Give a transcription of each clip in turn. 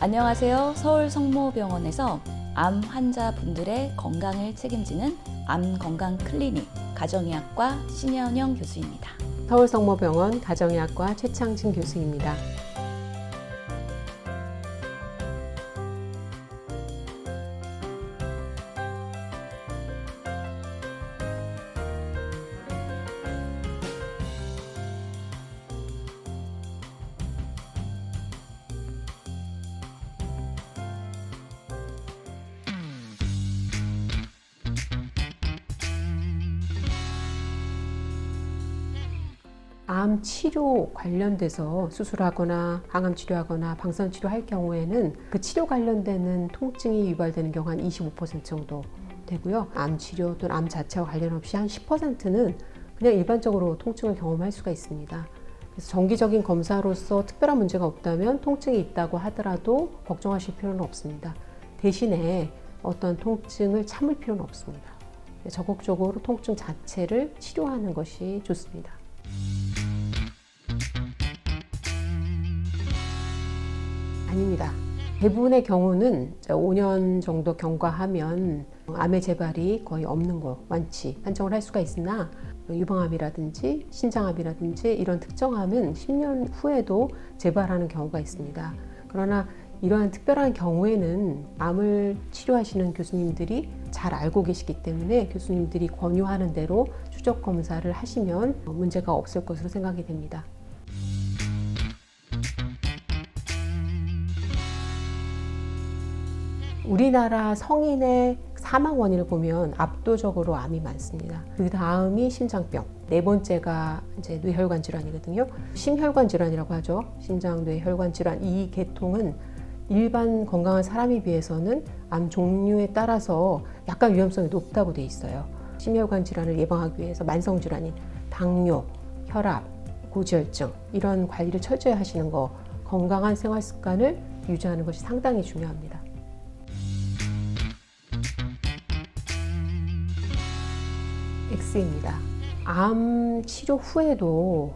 안녕하세요. 서울 성모병원에서 암 환자분들의 건강을 책임지는 암건강클리닉 가정의학과 신현영 교수입니다. 서울성모병원 가정의학과 최창진 교수입니다. 암 치료 관련돼서 수술하거나 항암 치료하거나 방사선 치료할 경우에는 그 치료 관련되는 통증이 유발되는 경우가 한 25% 정도 되고요. 암 치료 또는 암 자체와 관련 없이 한 10%는 그냥 일반적으로 통증을 경험할 수가 있습니다. 그래서 정기적인 검사로서 특별한 문제가 없다면 통증이 있다고 하더라도 걱정하실 필요는 없습니다. 대신에 어떤 통증을 참을 필요는 없습니다. 적극적으로 통증 자체를 치료하는 것이 좋습니다. 아닙니다. 대부분의 경우는 5년 정도 경과하면 암의 재발이 거의 없는 것, 완치, 판정을 할 수가 있으나 유방암이라든지 신장암이라든지 이런 특정암은 10년 후에도 재발하는 경우가 있습니다. 그러나 이러한 특별한 경우에는 암을 치료하시는 교수님들이 잘 알고 계시기 때문에 교수님들이 권유하는 대로 추적 검사를 하시면 문제가 없을 것으로 생각이 됩니다. 우리나라 성인의 사망 원인을 보면 압도적으로 암이 많습니다. 그 다음이 심장병, 네 번째가 이제 뇌혈관 질환이거든요. 심혈관 질환이라고 하죠. 심장, 뇌혈관 질환 이 계통은 일반 건강한 사람에 비해서는 암 종류에 따라서 약간 위험성이 높다고 돼 있어요. 심혈관 질환을 예방하기 위해서 만성 질환인 당뇨, 혈압, 고지혈증 이런 관리를 철저히 하시는 거, 건강한 생활 습관을 유지하는 것이 상당히 중요합니다. X입니다. 암 치료 후에도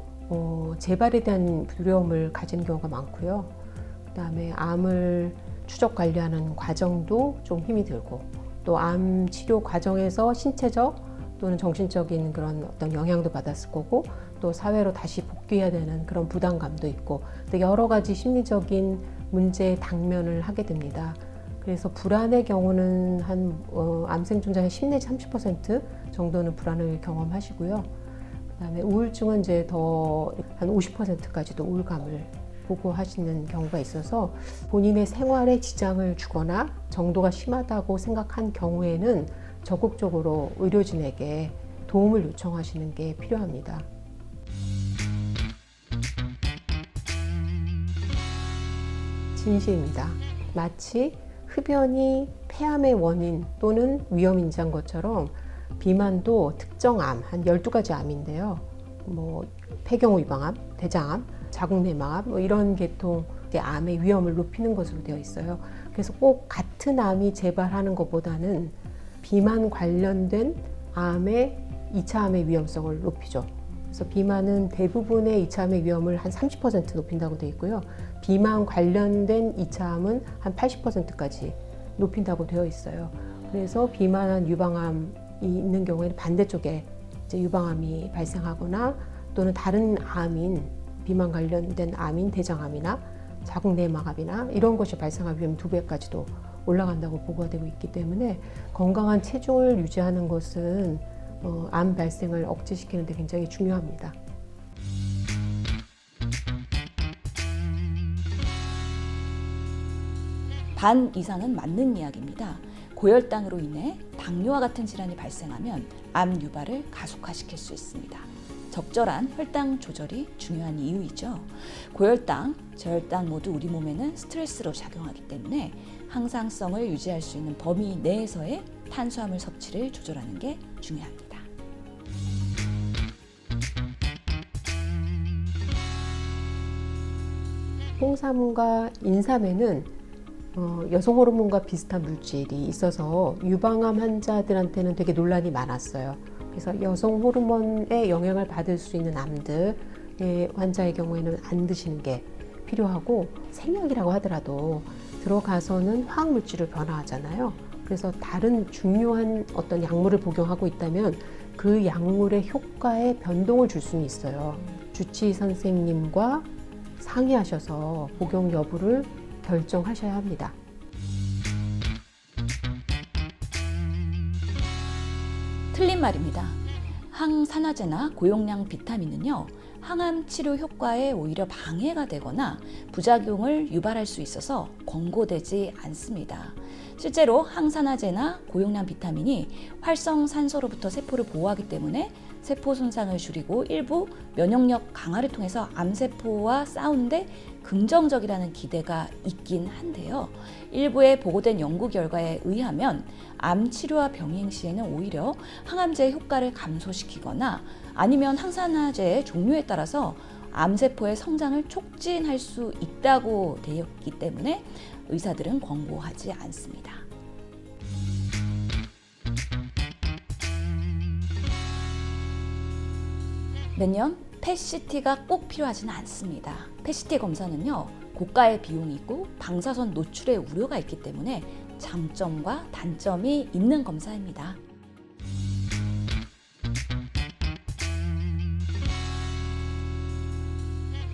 재발에 대한 두려움을 가지는 경우가 많고요. 그 다음에 암을 추적 관리하는 과정도 좀 힘이 들고 또 암 치료 과정에서 신체적 또는 정신적인 그런 어떤 영향도 받았을 거고 또 사회로 다시 복귀해야 되는 그런 부담감도 있고 또 여러 가지 심리적인 문제에 당면을 하게 됩니다. 그래서 불안의 경우는 암 생존자의 10 내지 30% 정도는 불안을 경험하시고요. 그다음에 우울증은 이제 더 한 50%까지도 우울감을 보고하시는 경우가 있어서 본인의 생활에 지장을 주거나 정도가 심하다고 생각한 경우에는 적극적으로 의료진에게 도움을 요청하시는 게 필요합니다. 진실입니다. 마치 흡연이 폐암의 원인 또는 위험인자인 것처럼 비만도 특정 암, 한 12가지 암인데요. 폐경후 유방암, 대장암, 자궁내막암 이런 계통의 암의 위험을 높이는 것으로 되어 있어요. 그래서 꼭 같은 암이 재발하는 것보다는 비만 관련된 암의 2차 암의 위험성을 높이죠. 그래서 비만은 대부분의 2차 암의 위험을 한 30% 높인다고 되어 있고요. 비만 관련된 2차 암은 한 80%까지 높인다고 되어 있어요. 그래서 비만한 유방암이 있는 경우에는 반대쪽에 이제 유방암이 발생하거나 또는 다른 암인 비만 관련된 암인 대장암이나 자궁내막암이나 이런 것이 발생할 위험이 2배까지도 올라간다고 보고가 되고 있기 때문에 건강한 체중을 유지하는 것은 암 발생을 억제시키는 데 굉장히 중요합니다. 반 이상은 맞는 이야기입니다. 고혈당으로 인해 당뇨와 같은 질환이 발생하면 암 유발을 가속화시킬 수 있습니다. 적절한 혈당 조절이 중요한 이유이죠. 고혈당, 저혈당 모두 우리 몸에는 스트레스로 작용하기 때문에 항상성을 유지할 수 있는 범위 내에서의 탄수화물 섭취를 조절하는 게 중요합니다. 홍삼과 인삼에는 여성 호르몬과 비슷한 물질이 있어서 유방암 환자들한테는 되게 논란이 많았어요. 그래서 여성 호르몬의 영향을 받을 수 있는 암들의 환자의 경우에는 안 드시는 게 필요하고 생약이라고 하더라도 들어가서는 화학물질을 변화하잖아요. 그래서 다른 중요한 어떤 약물을 복용하고 있다면 그 약물의 효과에 변동을 줄 수는 있어요. 주치의 선생님과 상의하셔서 복용 여부를 결정하셔야 합니다. 틀린 말입니다. 항산화제나 고용량 비타민은요, 항암 치료 효과에 오히려 방해가 되거나 부작용을 유발할 수 있어서 권고되지 않습니다. 실제로 항산화제나 고용량 비타민이 활성산소로부터 세포를 보호하기 때문에 세포 손상을 줄이고 일부 면역력 강화를 통해서 암세포와 싸우는데 긍정적이라는 기대가 있긴 한데요. 일부의 보고된 연구 결과에 의하면 암 치료와 병행 시에는 오히려 항암제의 효과를 감소시키거나 아니면 항산화제의 종류에 따라서 암세포의 성장을 촉진할 수 있다고 되어 있기 때문에 의사들은 권고하지 않습니다. 매년 펫CT가 꼭 필요하지는 않습니다. 펫CT 검사는요, 고가의 비용이 있고 방사선 노출의 우려가 있기 때문에 장점과 단점이 있는 검사입니다.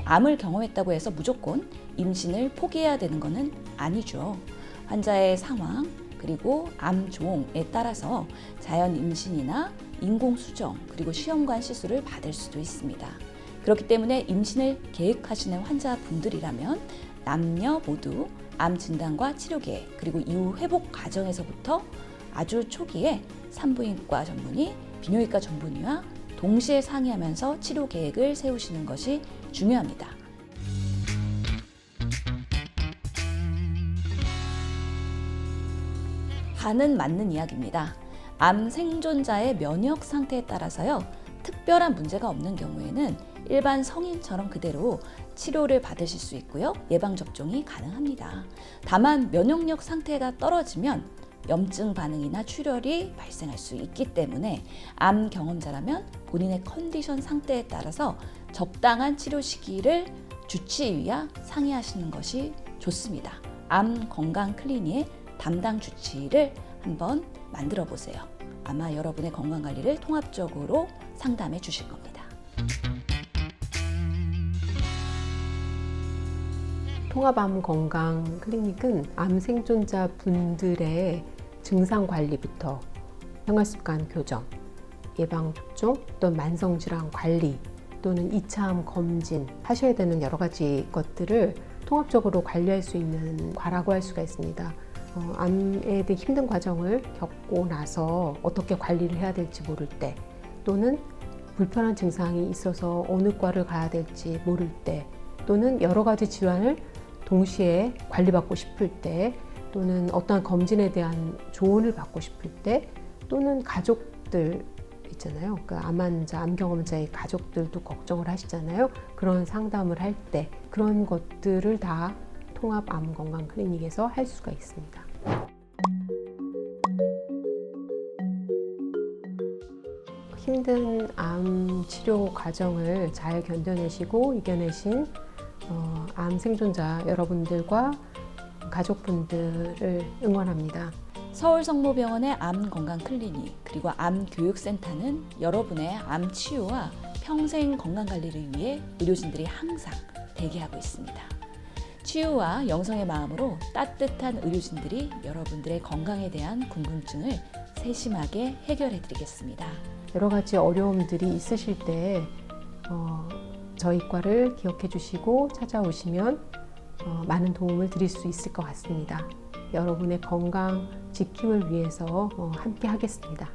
암을 경험했다고 해서 무조건 임신을 포기해야 되는 것은 아니죠. 환자의 상황, 그리고 암 종에 따라서 자연 임신이나 인공 수정, 그리고 시험관 시술을 받을 수도 있습니다. 그렇기 때문에 임신을 계획하시는 환자분들이라면 남녀 모두 암 진단과 치료 계획, 그리고 이후 회복 과정에서부터 아주 초기에 산부인과 전문의, 비뇨기과 전문의와 동시에 상의하면서 치료 계획을 세우시는 것이 중요합니다. 반은 맞는 이야기입니다. 암 생존자의 면역 상태에 따라서요, 특별한 문제가 없는 경우에는 일반 성인처럼 그대로 치료를 받으실 수 있고요, 예방접종이 가능합니다. 다만 면역력 상태가 떨어지면 염증 반응이나 출혈이 발생할 수 있기 때문에 암 경험자라면 본인의 컨디션 상태에 따라서 적당한 치료 시기를 주치의와 상의하시는 것이 좋습니다. 암 건강 클리닉의 담당 주치의를 한번 만들어 보세요. 아마 여러분의 건강 관리를 통합적으로 상담해 주실 겁니다. 통합암 건강 클리닉은 암 생존자 분들의 증상 관리부터 생활습관 교정, 예방접종, 또 만성질환 관리, 또는 2차 암 검진 하셔야 되는 여러 가지 것들을 통합적으로 관리할 수 있는 과라고 할 수가 있습니다. 암에 대해 힘든 과정을 겪고 나서 어떻게 관리를 해야 될지 모를 때, 또는 불편한 증상이 있어서 어느 과를 가야 될지 모를 때, 또는 여러 가지 질환을 동시에 관리받고 싶을 때, 또는 어떠한 검진에 대한 조언을 받고 싶을 때, 또는 가족들 있잖아요. 그러니까 암 환자, 암 경험자의 가족들도 걱정을 하시잖아요. 그런 상담을 할 때 그런 것들을 다 통합 암 건강 클리닉에서 할 수가 있습니다. 힘든 암 치료 과정을 잘 견뎌내시고 이겨내신 암 생존자 여러분들과 가족분들을 응원합니다. 서울성모병원의 암 건강 클리닉, 그리고 암 교육센터는 여러분의 암 치유와 평생 건강 관리를 위해 의료진들이 항상 대기하고 있습니다. 치유와 영성의 마음으로 따뜻한 의료진들이 여러분들의 건강에 대한 궁금증을 세심하게 해결해 드리겠습니다. 여러 가지 어려움들이 있으실 때 저희 과를 기억해 주시고 찾아오시면 많은 도움을 드릴 수 있을 것 같습니다. 여러분의 건강 지킴을 위해서 함께 하겠습니다.